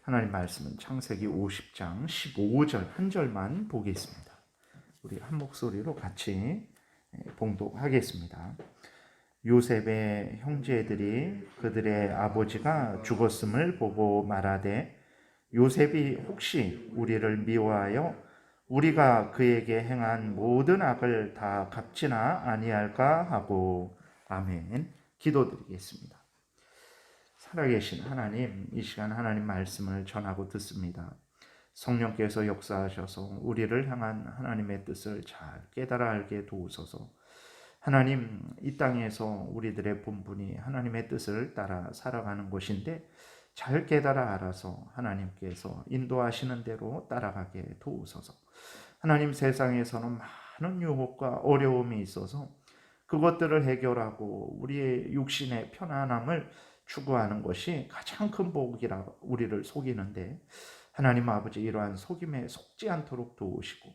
하나님 말씀은 창세기 50장 15절 한 절만 보겠습니다. 우리 한 목소리로 같이 봉독하겠습니다. 요셉의 형제들이 그들의 아버지가 죽었음을 보고 말하되 요셉이 혹시 우리를 미워하여 우리가 그에게 행한 모든 악을 다 갚지나 아니할까 하고. 아멘. 기도드리겠습니다. 살아계신 하나님, 이 시간 하나님 말씀을 전하고 듣습니다. 성령께서 역사하셔서 우리를 향한 하나님의 뜻을 잘 깨달아 알게 도우소서. 하나님, 이 땅에서 우리들의 본분이 하나님의 뜻을 따라 살아가는 것인데 잘 깨달아 알아서 하나님께서 인도하시는 대로 따라가게 도우소서. 하나님, 세상에서는 많은 유혹과 어려움이 있어서 그것들을 해결하고 우리의 육신의 편안함을 추구하는 것이 가장 큰 복이라 우리를 속이는데, 하나님 아버지, 이러한 속임에 속지 않도록 도우시고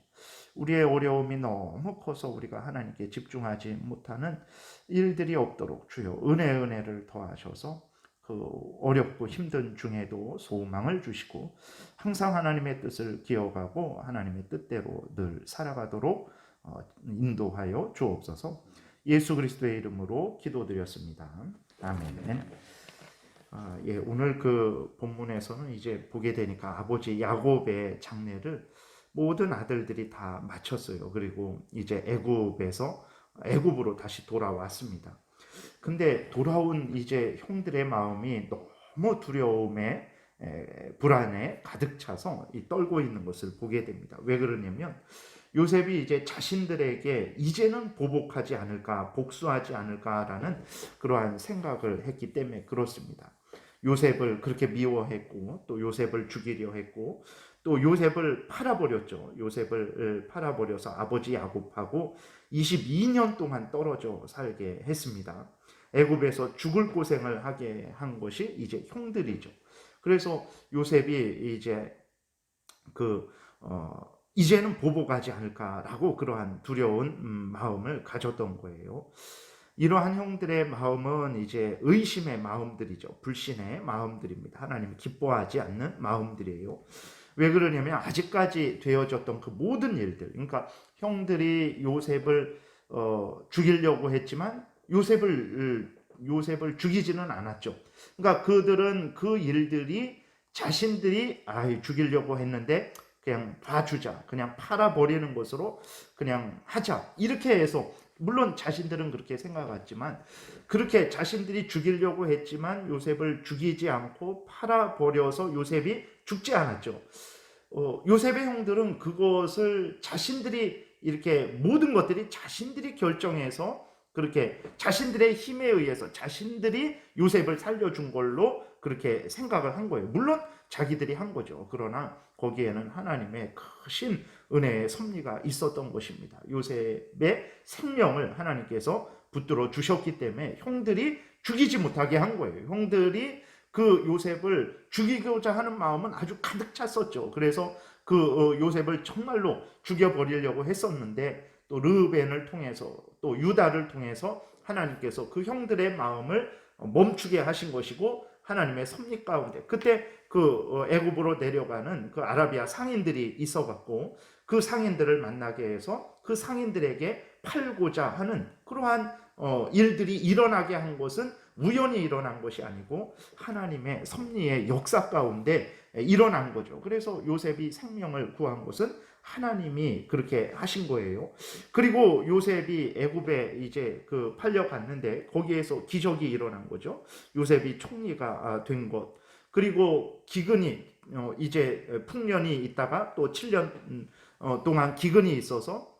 우리의 어려움이 너무 커서 우리가 하나님께 집중하지 못하는 일들이 없도록 주여 은혜를 더하셔서 그 어렵고 힘든 중에도 소망을 주시고 항상 하나님의 뜻을 기억하고 하나님의 뜻대로 늘 살아가도록 인도하여 주옵소서. 예수 그리스도의 이름으로 기도드렸습니다. 아멘. 오늘 그 본문에서는 이제 보게 되니까 아버지 야곱의 장례를 모든 아들들이 다 마쳤어요. 그리고 이제 애굽으로 다시 돌아왔습니다. 근데 돌아온 이제 형들의 마음이 너무 두려움에 불안에 가득 차서 떨고 있는 것을 보게 됩니다. 왜 그러냐면 요셉이 이제 자신들에게 이제는 보복하지 않을까, 복수하지 않을까라는 그러한 생각을 했기 때문에 그렇습니다. 요셉을 그렇게 미워했고 또 요셉을 죽이려 했고 또 요셉을 팔아버렸죠. 요셉을 팔아버려서 아버지 야곱하고 22년 동안 떨어져 살게 했습니다. 애굽에서 죽을 고생을 하게 한 것이 이제 형들이죠. 그래서 요셉이 이제 이제는 보복하지 않을까라고 그러한 두려운 마음을 가졌던 거예요. 이러한 형들의 마음은 이제 의심의 마음들이죠. 불신의 마음들입니다. 하나님이 기뻐하지 않는 마음들이에요. 왜 그러냐면 아직까지 되어졌던 그 모든 일들, 그러니까 형들이 요셉을 죽이려고 했지만 요셉을 죽이지는 않았죠. 그러니까 그들은 그 일들이 자신들이 죽이려고 했는데 그냥 봐주자, 그냥 팔아버리는 것으로 그냥 하자, 이렇게 해서, 물론 자신들은 그렇게 생각했지만 그렇게 자신들이 죽이려고 했지만 요셉을 죽이지 않고 팔아버려서 요셉이 죽지 않았죠. 요셉의 형들은 그것을 자신들이 이렇게 모든 것들이 자신들이 결정해서 그렇게 자신들의 힘에 의해서 자신들이 요셉을 살려준 걸로 그렇게 생각을 한 거예요. 물론 자기들이 한 거죠. 그러나 거기에는 하나님의 크신 은혜의 섭리가 있었던 것입니다. 요셉의 생명을 하나님께서 붙들어 주셨기 때문에 형들이 죽이지 못하게 한 거예요. 형들이 그 요셉을 죽이고자 하는 마음은 아주 가득 찼었죠. 그래서 그 요셉을 정말로 죽여버리려고 했었는데 또 르우벤을 통해서 또 유다를 통해서 하나님께서 그 형들의 마음을 멈추게 하신 것이고, 하나님의 섭리 가운데 그때 그 애굽으로 내려가는 그 아라비아 상인들이 있어갖고 그 상인들을 만나게 해서 그 상인들에게 팔고자 하는 그러한 일들이 일어나게 한 것은 우연히 일어난 것이 아니고 하나님의 섭리의 역사 가운데 일어난 거죠. 그래서 요셉이 생명을 구한 것은 하나님이 그렇게 하신 거예요. 그리고 요셉이 애굽에 이제 팔려갔는데 거기에서 기적이 일어난 거죠. 요셉이 총리가 된 것. 그리고 기근이 이제 풍년이 있다가 또 7년 동안 기근이 있어서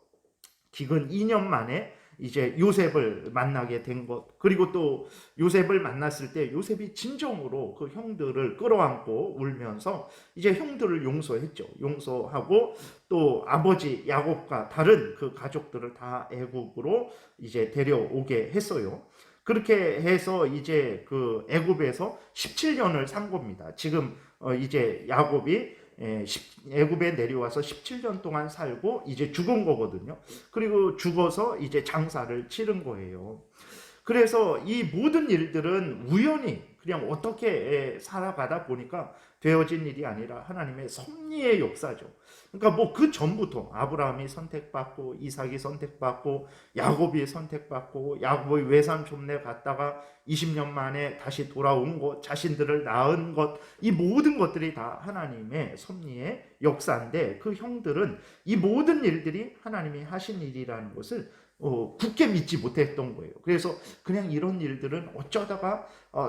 기근 2년 만에 이제 요셉을 만나게 된 것. 그리고 또 요셉을 만났을 때 요셉이 진정으로 그 형들을 끌어안고 울면서 이제 형들을 용서했죠. 용서하고 또 아버지 야곱과 다른 그 가족들을 다 애굽으로 이제 데려오게 했어요. 그렇게 해서 이제 그 애굽에서 17년을 산 겁니다. 지금 이제 야곱이 애굽에 내려와서 17년 동안 살고 이제 죽은 거거든요. 그리고 죽어서 이제 장사를 치른 거예요. 그래서 이 모든 일들은 우연히 그냥 어떻게 살아가다 보니까 되어진 일이 아니라 하나님의 섭리의 역사죠. 그러니까 뭐 그 전부터 아브라함이 선택받고 이삭이 선택받고 야곱이 선택받고 야곱이 외삼촌네 갔다가 20년 만에 다시 돌아온 것, 자신들을 낳은 것, 이 모든 것들이 다 하나님의 섭리의 역사인데 그 형들은 이 모든 일들이 하나님이 하신 일이라는 것을 굳게 믿지 못했던 거예요. 그래서 그냥 이런 일들은 어쩌다가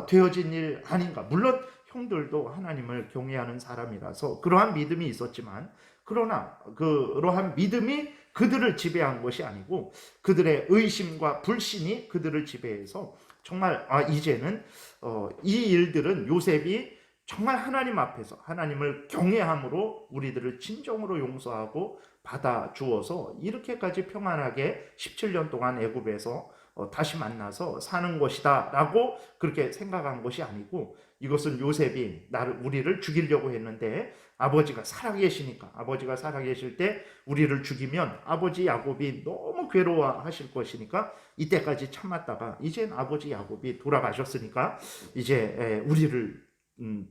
되어진 일 아닌가. 물론 형들도 하나님을 경외하는 사람이라서 그러한 믿음이 있었지만, 그러나 그러한 믿음이 그들을 지배한 것이 아니고 그들의 의심과 불신이 그들을 지배해서 정말 이제는 이 일들은 요셉이 정말 하나님 앞에서 하나님을 경외함으로 우리들을 진정으로 용서하고 받아주어서 이렇게까지 평안하게 17년 동안 애굽에서 다시 만나서 사는 것이다 라고 그렇게 생각한 것이 아니고, 이것은 요셉이 우리를 죽이려고 했는데 아버지가 살아계시니까, 아버지가 살아계실 때 우리를 죽이면 아버지 야곱이 너무 괴로워하실 것이니까 이때까지 참았다가 이젠 아버지 야곱이 돌아가셨으니까 이제 우리를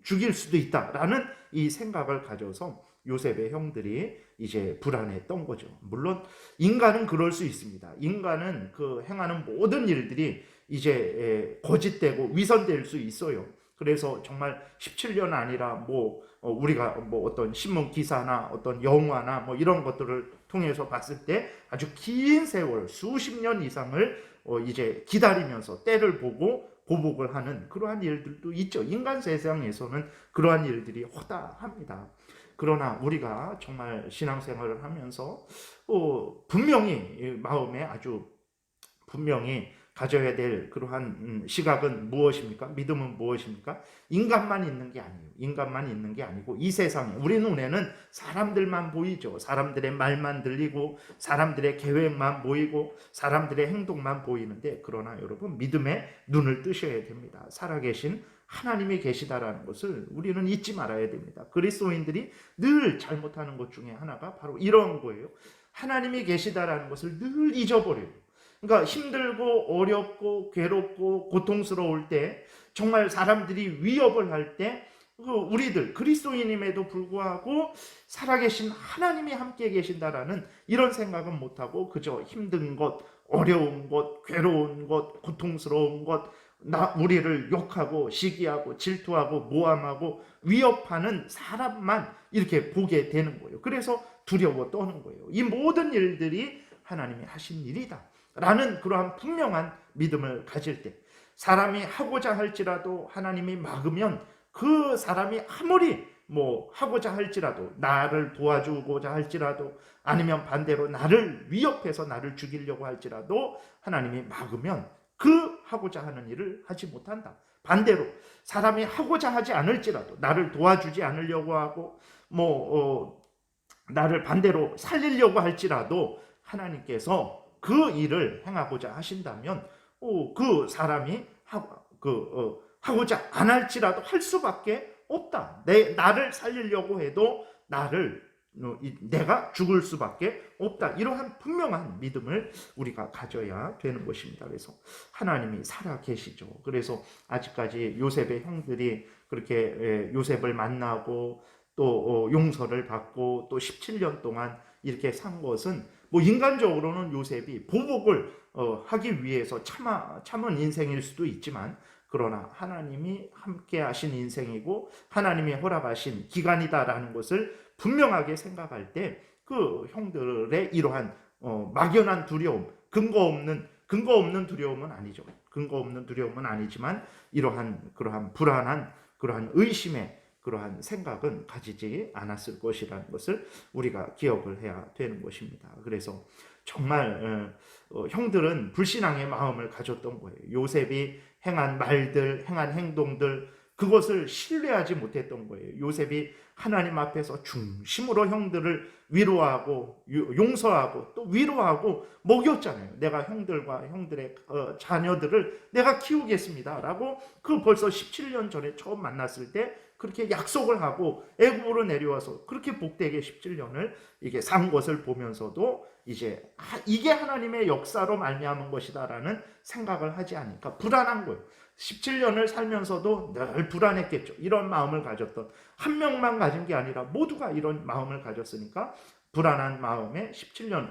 죽일 수도 있다라는 이 생각을 가져서 요셉의 형들이 이제 불안했던 거죠. 물론 인간은 그럴 수 있습니다. 인간은 그 행하는 모든 일들이 이제 거짓되고 위선될 수 있어요. 그래서 정말 17년 아니라 우리가 어떤 신문 기사나 어떤 영화나 이런 것들을 통해서 봤을 때 아주 긴 세월 수십 년 이상을 이제 기다리면서 때를 보고 보복을 하는 그러한 일들도 있죠. 인간 세상에서는 그러한 일들이 허다합니다. 그러나 우리가 정말 신앙생활을 하면서 분명히 마음에 아주 분명히 가져야 될 그러한 시각은 무엇입니까? 믿음은 무엇입니까? 인간만 있는 게 아니에요. 인간만 있는 게 아니고 이 세상에 우리 눈에는 사람들만 보이죠. 사람들의 말만 들리고 사람들의 계획만 보이고 사람들의 행동만 보이는데, 그러나 여러분 믿음의 눈을 뜨셔야 됩니다. 살아계신 하나님이 계시다라는 것을 우리는 잊지 말아야 됩니다. 그리스도인들이 늘 잘못하는 것 중에 하나가 바로 이런 거예요. 하나님이 계시다라는 것을 늘 잊어버려요. 그러니까 힘들고 어렵고 괴롭고 고통스러울 때, 정말 사람들이 위협을 할 때 우리들 그리스도인임에도 불구하고 살아계신 하나님이 함께 계신다라는 이런 생각은 못하고 그저 힘든 것, 어려운 것, 괴로운 것, 고통스러운 것, 우리를 욕하고 시기하고 질투하고 모함하고 위협하는 사람만 이렇게 보게 되는 거예요. 그래서 두려워 떠는 거예요. 이 모든 일들이 하나님이 하신 일이다 라는 그러한 분명한 믿음을 가질 때, 사람이 하고자 할지라도 하나님이 막으면 그 사람이 아무리 하고자 할지라도, 나를 도와주고자 할지라도, 아니면 반대로 나를 위협해서 나를 죽이려고 할지라도 하나님이 막으면 그 하고자 하는 일을 하지 못한다. 반대로 사람이 하고자 하지 않을지라도, 나를 도와주지 않으려고 하고 나를 반대로 살리려고 할지라도 하나님께서 그 일을 행하고자 하신다면 그 사람이 하고자 안 할지라도 할 수밖에 없다. 나를 살리려고 해도 내가 죽을 수밖에 없다. 이러한 분명한 믿음을 우리가 가져야 되는 것입니다. 그래서 하나님이 살아 계시죠. 그래서 아직까지 요셉의 형들이 그렇게 요셉을 만나고 또 용서를 받고 또 17년 동안 이렇게 산 것은 인간적으로는 요셉이 보복을 하기 위해서 참은 인생일 수도 있지만, 그러나 하나님이 함께 하신 인생이고 하나님이 허락하신 기간이다라는 것을 분명하게 생각할 때 그 형들의 이러한 막연한 두려움, 근거 없는 두려움은 아니죠. 근거 없는 두려움은 아니지만 그러한 불안한 그러한 의심의 그러한 생각은 가지지 않았을 것이라는 것을 우리가 기억을 해야 되는 것입니다. 그래서 정말 형들은 불신앙의 마음을 가졌던 거예요. 요셉이 행한 말들, 행한 행동들, 그것을 신뢰하지 못했던 거예요. 요셉이 하나님 앞에서 중심으로 형들을 위로하고 용서하고 또 위로하고 먹였잖아요. 내가 형들과 형들의 자녀들을 내가 키우겠습니다 라고 그 벌써 17년 전에 처음 만났을 때 그렇게 약속을 하고 애굽으로 내려와서 그렇게 복되게 17년을 이게 산 것을 보면서도 이제 이게 하나님의 역사로 말미암은 것이다라는 생각을 하지 않으니까 불안한 거예요. 17년을 살면서도 늘 불안했겠죠. 이런 마음을 가졌던, 한 명만 가진 게 아니라 모두가 이런 마음을 가졌으니까 불안한 마음에 17년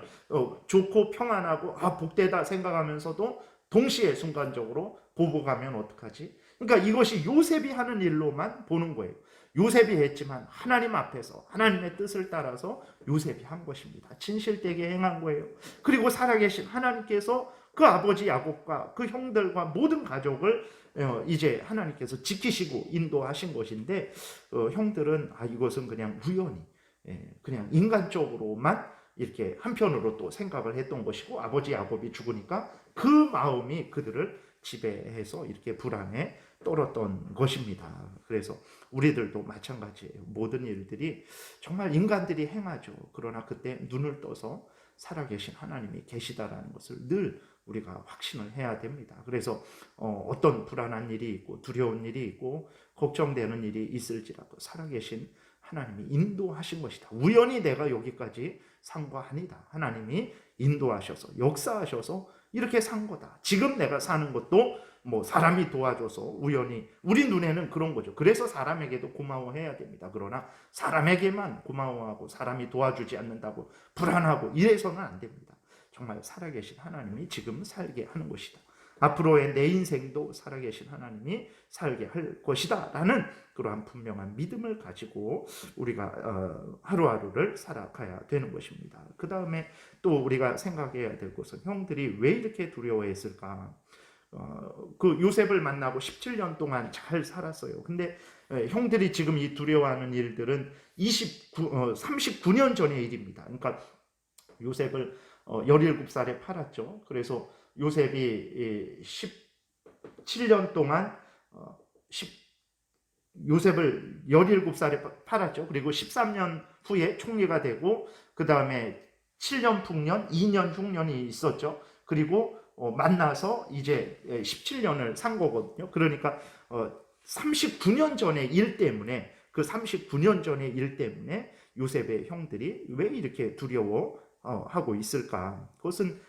좋고 평안하고 복되다 생각하면서도 동시에 순간적으로 보복하면 어떡하지? 그러니까 이것이 요셉이 하는 일로만 보는 거예요. 요셉이 했지만 하나님 앞에서 하나님의 뜻을 따라서 요셉이 한 것입니다. 진실되게 행한 거예요. 그리고 살아계신 하나님께서 그 아버지 야곱과 그 형들과 모든 가족을 이제 하나님께서 지키시고 인도하신 것인데 형들은 이것은 그냥 우연히 그냥 인간적으로만 이렇게 한편으로 또 생각을 했던 것이고, 아버지 야곱이 죽으니까 그 마음이 그들을 지배해서 이렇게 불안에 떨었던 것입니다. 그래서 우리들도 마찬가지예요. 모든 일들이 정말 인간들이 행하죠. 그러나 그때 눈을 떠서 살아계신 하나님이 계시다라는 것을 늘 우리가 확신을 해야 됩니다. 그래서 어떤 불안한 일이 있고 두려운 일이 있고 걱정되는 일이 있을지라도 살아계신 하나님이 인도하신 것이다. 우연히 내가 여기까지 산 거 아니다. 하나님이 인도하셔서 역사하셔서 이렇게 산 거다. 지금 내가 사는 것도 뭐 사람이 도와줘서 우연히, 우리 눈에는 그런 거죠. 그래서 사람에게도 고마워해야 됩니다. 그러나 사람에게만 고마워하고 사람이 도와주지 않는다고 불안하고 이래서는 안 됩니다. 정말 살아계신 하나님이 지금 살게 하는 것이다. 앞으로의 내 인생도 살아계신 하나님이 살게 할 것이다 라는 그러한 분명한 믿음을 가지고 우리가 하루하루를 살아가야 되는 것입니다. 그 다음에 또 우리가 생각해야 될 것은 형들이 왜 이렇게 두려워했을까? 그 요셉을 만나고 17년 동안 잘 살았어요. 근데 형들이 지금 이 두려워하는 일들은 39년 전의 일입니다. 그러니까 요셉을 17살에 팔았죠. 그래서 요셉이 17년 동안 요셉을 17살에 팔았죠. 그리고 13년 후에 총리가 되고 그 다음에 7년 풍년, 2년 흉년이 있었죠. 그리고 만나서 이제 17년을 산 거거든요. 그러니까 39년 전의 일 때문에, 그 39년 전의 일 때문에 요셉의 형들이 왜 이렇게 두려워하고 있을까? 그것은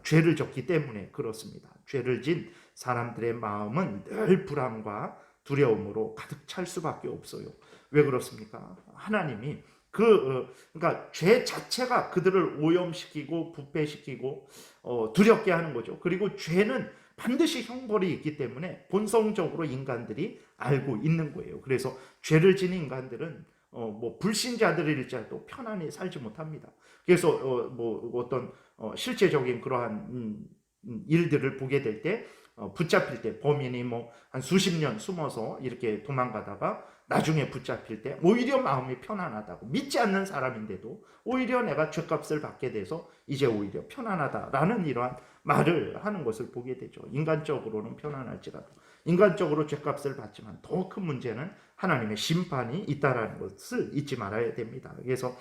죄를 졌기 때문에 그렇습니다. 죄를 진 사람들의 마음은 늘 불안과 두려움으로 가득 찰 수밖에 없어요. 왜 그렇습니까? 하나님이 그러니까 죄 자체가 그들을 오염시키고 부패시키고 두렵게 하는 거죠. 그리고 죄는 반드시 형벌이 있기 때문에 본성적으로 인간들이 알고 있는 거예요. 그래서 죄를 지닌 인간들은 뭐 불신자들일지라도 편안히 살지 못합니다. 그래서 뭐 어떤 실제적인 그러한 일들을 보게 될 때 붙잡힐 때 범인이 뭐 한 수십 년 숨어서 이렇게 도망가다가 나중에 붙잡힐 때 오히려 마음이 편안하다고, 믿지 않는 사람인데도 오히려 내가 죄값을 받게 돼서 이제 오히려 편안하다라는 이러한 말을 하는 것을 보게 되죠. 인간적으로는 편안할지라도 인간적으로 죄값을 받지만 더 큰 문제는 하나님의 심판이 있다라는 것을 잊지 말아야 됩니다. 그래서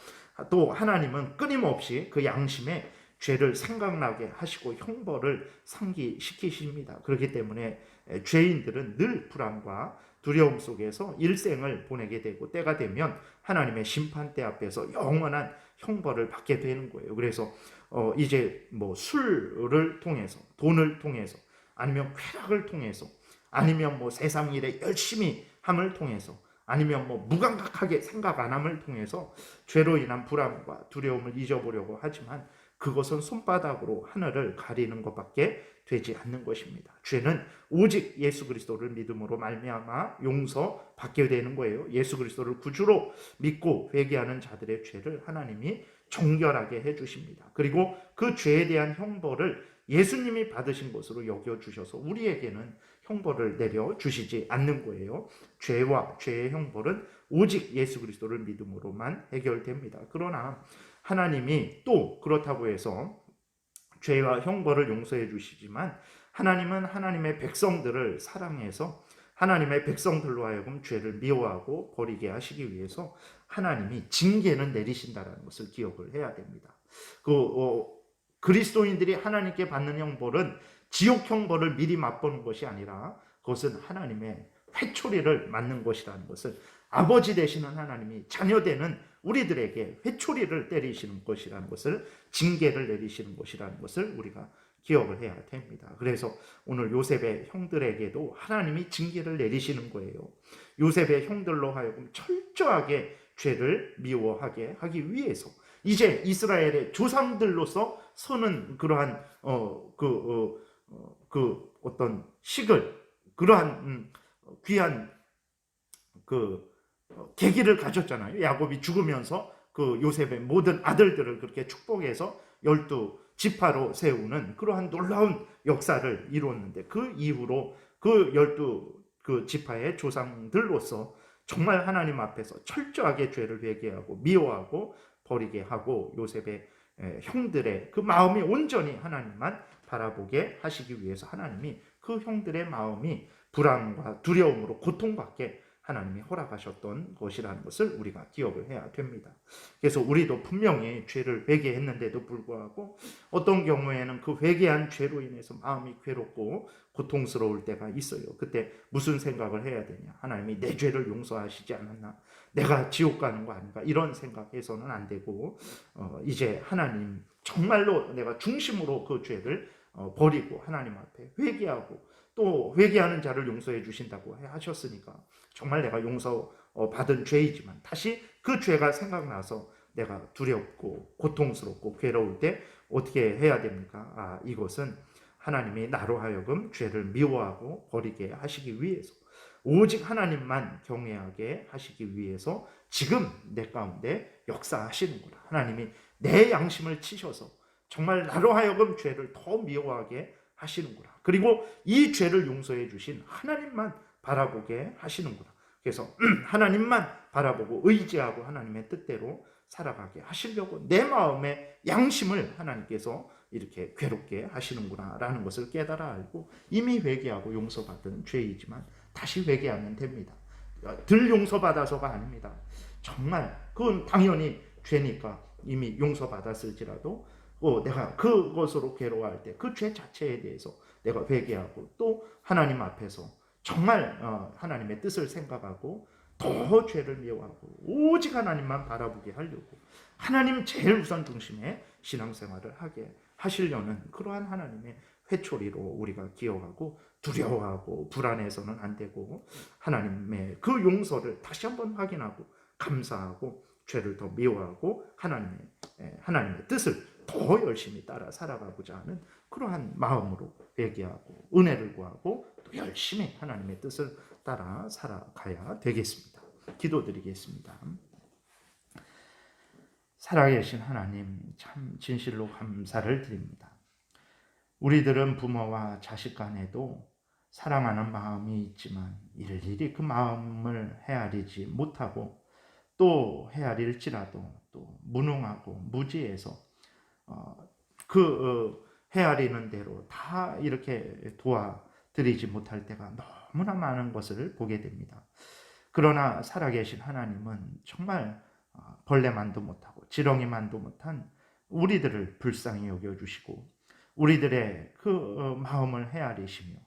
또 하나님은 끊임없이 그 양심에 죄를 생각나게 하시고 형벌을 상기시키십니다. 그렇기 때문에 죄인들은 늘 불안과 두려움 속에서 일생을 보내게 되고 때가 되면 하나님의 심판대 앞에서 영원한 형벌을 받게 되는 거예요. 그래서 이제 뭐 술을 통해서, 돈을 통해서, 아니면 쾌락을 통해서, 아니면 뭐 세상 일에 열심히 함을 통해서, 아니면 뭐 무감각하게 생각 안 함을 통해서 죄로 인한 불안과 두려움을 잊어보려고 하지만 그것은 손바닥으로 하늘을 가리는 것밖에 되지 않는 것입니다. 죄는 오직 예수 그리스도를 믿음으로 말미암아 용서받게 되는 거예요. 예수 그리스도를 구주로 믿고 회개하는 자들의 죄를 하나님이 정결하게 해주십니다. 그리고 그 죄에 대한 형벌을 예수님이 받으신 것으로 여겨주셔서 우리에게는 형벌을 내려주시지 않는 거예요. 죄와 죄의 형벌은 오직 예수 그리스도를 믿음으로만 해결됩니다. 그러나 하나님이 또 그렇다고 해서 죄와 형벌을 용서해 주시지만 하나님은 하나님의 백성들을 사랑해서 하나님의 백성들로 하여금 죄를 미워하고 버리게 하시기 위해서 하나님이 징계는 내리신다라는 것을 기억을 해야 됩니다. 그리스도인들이 하나님께 받는 형벌은 지옥 형벌을 미리 맛보는 것이 아니라 그것은 하나님의 회초리를 맞는 것이라는 것을, 아버지 되시는 하나님이 자녀 되는 우리들에게 회초리를 때리시는 것이라는 것을, 징계를 내리시는 것이라는 것을 우리가 기억을 해야 됩니다. 그래서 오늘 요셉의 형들에게도 하나님이 징계를 내리시는 거예요. 요셉의 형들로 하여금 철저하게 죄를 미워하게 하기 위해서 이제 이스라엘의 조상들로서 서는 그러한 어떤 식을, 그러한 귀한 계기를 가졌잖아요. 야곱이 죽으면서 요셉의 모든 아들들을 그렇게 축복해서 12지파로 세우는 그러한 놀라운 역사를 이루었는데, 그 이후로 그 12지파의 조상들로서 정말 하나님 앞에서 철저하게 죄를 회개하고 미워하고 버리게 하고 요셉의 형들의 그 마음이 온전히 하나님만 바라보게 하시기 위해서 하나님이 그 형들의 마음이 불안과 두려움으로 고통받게 하나님이 허락하셨던 것이라는 것을 우리가 기억을 해야 됩니다. 그래서 우리도 분명히 죄를 회개했는데도 불구하고 어떤 경우에는 그 회개한 죄로 인해서 마음이 괴롭고 고통스러울 때가 있어요. 그때 무슨 생각을 해야 되냐? 하나님이 내 죄를 용서하시지 않았나? 내가 지옥 가는 거 아닌가? 이런 생각해서는 안 되고, 이제 하나님 정말로 내가 중심으로 그 죄를 버리고 하나님 앞에 회개하고, 또 회개하는 자를 용서해 주신다고 하셨으니까 정말 내가 용서 받은 죄이지만 다시 그 죄가 생각나서 내가 두렵고 고통스럽고 괴로울 때 어떻게 해야 됩니까? 이것은 하나님이 나로 하여금 죄를 미워하고 버리게 하시기 위해서, 오직 하나님만 경외하게 하시기 위해서 지금 내 가운데 역사하시는구나. 하나님이 내 양심을 치셔서 정말 나로 하여금 죄를 더 미워하게 하시는구나. 그리고 이 죄를 용서해 주신 하나님만 바라보게 하시는구나. 그래서 하나님만 바라보고 의지하고 하나님의 뜻대로 살아가게 하시려고 내 마음의 양심을 하나님께서 이렇게 괴롭게 하시는구나 라는 것을 깨달아 알고, 이미 회개하고 용서받은 죄이지만 다시 회개하면 됩니다. 덜 용서받아서가 아닙니다. 정말 그건 당연히 죄니까 이미 용서받았을지라도 내가 그것으로 괴로워할 때 그 죄 자체에 대해서 내가 회개하고 또 하나님 앞에서 정말 하나님의 뜻을 생각하고 더 죄를 미워하고 오직 하나님만 바라보게 하려고 하나님 제일 우선 중심의 신앙생활을 하게 하시려는 그러한 하나님의 회초리로 우리가 기억하고, 두려워하고 불안해서는 안 되고 하나님의 그 용서를 다시 한번 확인하고 감사하고 죄를 더 미워하고 하나님의 뜻을 더 열심히 따라 살아가고자 하는 그러한 마음으로 회개하고 은혜를 구하고 또 열심히 하나님의 뜻을 따라 살아가야 되겠습니다. 기도드리겠습니다. 살아계신 하나님, 참 진실로 감사를 드립니다. 우리들은 부모와 자식 간에도 사랑하는 마음이 있지만 일일이 그 마음을 헤아리지 못하고, 또 헤아릴지라도 또 무능하고 무지해서 헤아리는 대로 다 이렇게 도와드리지 못할 때가 너무나 많은 것을 보게 됩니다. 그러나 살아계신 하나님은 정말 벌레만도 못하고 지렁이만도 못한 우리들을 불쌍히 여겨주시고 우리들의 그 마음을 헤아리시며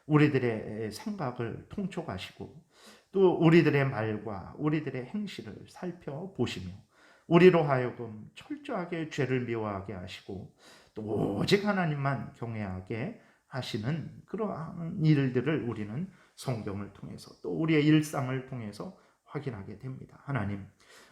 우리들의 생각을 통촉하시고 또 우리들의 말과 우리들의 행실을 살펴보시며 우리로 하여금 철저하게 죄를 미워하게 하시고 또 오직 하나님만 경외하게 하시는 그러한 일들을 우리는 성경을 통해서 또 우리의 일상을 통해서 확인하게 됩니다. 하나님,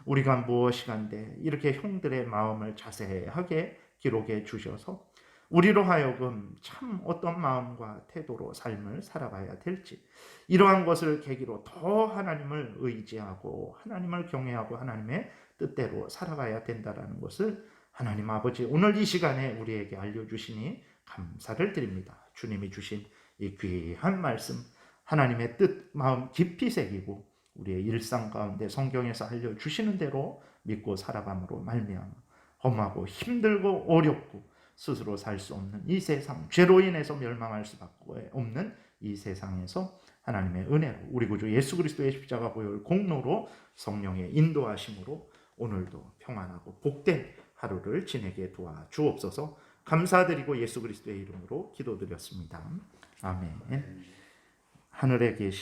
우리가 무엇이간데 이렇게 형들의 마음을 자세하게 기록해 주셔서 우리로 하여금 참 어떤 마음과 태도로 삶을 살아가야 될지, 이러한 것을 계기로 더 하나님을 의지하고 하나님을 경외하고 하나님의 뜻대로 살아가야 된다는 것을 하나님 아버지 오늘 이 시간에 우리에게 알려주시니 감사를 드립니다. 주님이 주신 이 귀한 말씀 하나님의 뜻 마음 깊이 새기고 우리의 일상 가운데 성경에서 알려주시는 대로 믿고 살아감으로 말미암아 험하고 힘들고 어렵고 스스로 살 수 없는 이 세상, 죄로 인해서 멸망할 수밖에 없는 이 세상에서 하나님의 은혜로 우리 구주 예수 그리스도의 십자가 보혈 공로로 성령의 인도하심으로 오늘도 평안하고 복된 하루를 지내게 도와주옵소서. 감사드리고 예수 그리스도의 이름으로 기도드렸습니다. 아멘. 하늘에 계신